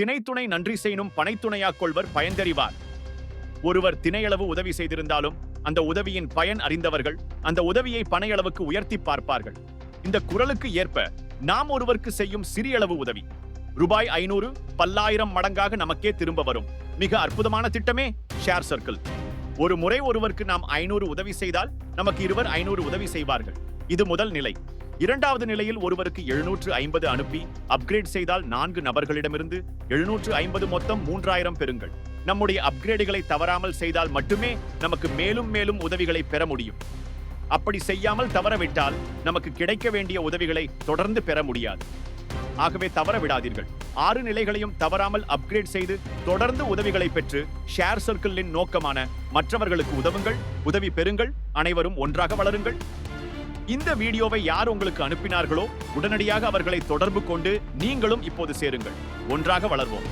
திணைத்துணை நன்றி செய்யும் பனைத்துணையாக் கொள்வர் பயன்தறிவார். ஒருவர் திணையளவு உதவி செய்திருந்தாலும் அந்த உதவியின் பயன் அறிந்தவர்கள் அந்த உதவியை பனையளவுக்கு உயர்த்தி பார்ப்பார்கள். இந்த குறளுக்கு ஏற்ப நாம் ஒருவருக்கு செய்யும் சிறியளவு உதவி ரூபாய் 500 பல்லாயிரம் மடங்காக நமக்கே திரும்ப வரும். மிக அற்புதமான திட்டமே ஷேர் சர்க்கிள். ஒரு முறை ஒருவருக்கு நாம் 500 உதவி செய்தால் நமக்கு இருவர் 500 உதவி செய்வார்கள். இது முதல் நிலை. இரண்டாவது நிலையில் ஒருவருக்கு 750 அனுப்பி அப்கிரேட் செய்தால் 4 நபர்களிடமிருந்து 750 மொத்தம் 3000 பெறுங்கள். நம்முடைய அப்கிரேடுகளை தவறாமல் செய்தால் மட்டுமே நமக்கு மேலும் மேலும் உதவிகளை பெற முடியும். அப்படி செய்யாமல் தவறவிட்டால் நமக்கு கிடைக்க வேண்டிய உதவிகளை தொடர்ந்து பெற முடியாது. ஆகவே தவற விடாதீர்கள். 6 நிலைகளையும் தவறாமல் அப்கிரேட் செய்து தொடர்ந்து உதவிகளை பெற்று ஷேர் சர்க்கிளின் நோக்கமான மற்றவர்களுக்கு உதவுங்கள், உதவி பெறுங்கள், அனைவரும் ஒன்றாக வளருங்கள். இந்த வீடியோவை யார் உங்களுக்கு அனுப்பினார்களோ உடனடியாக அவர்களை தொடர்பு கொண்டு நீங்களும் இப்போது சேருங்கள். ஒன்றாக வளர்வோம்.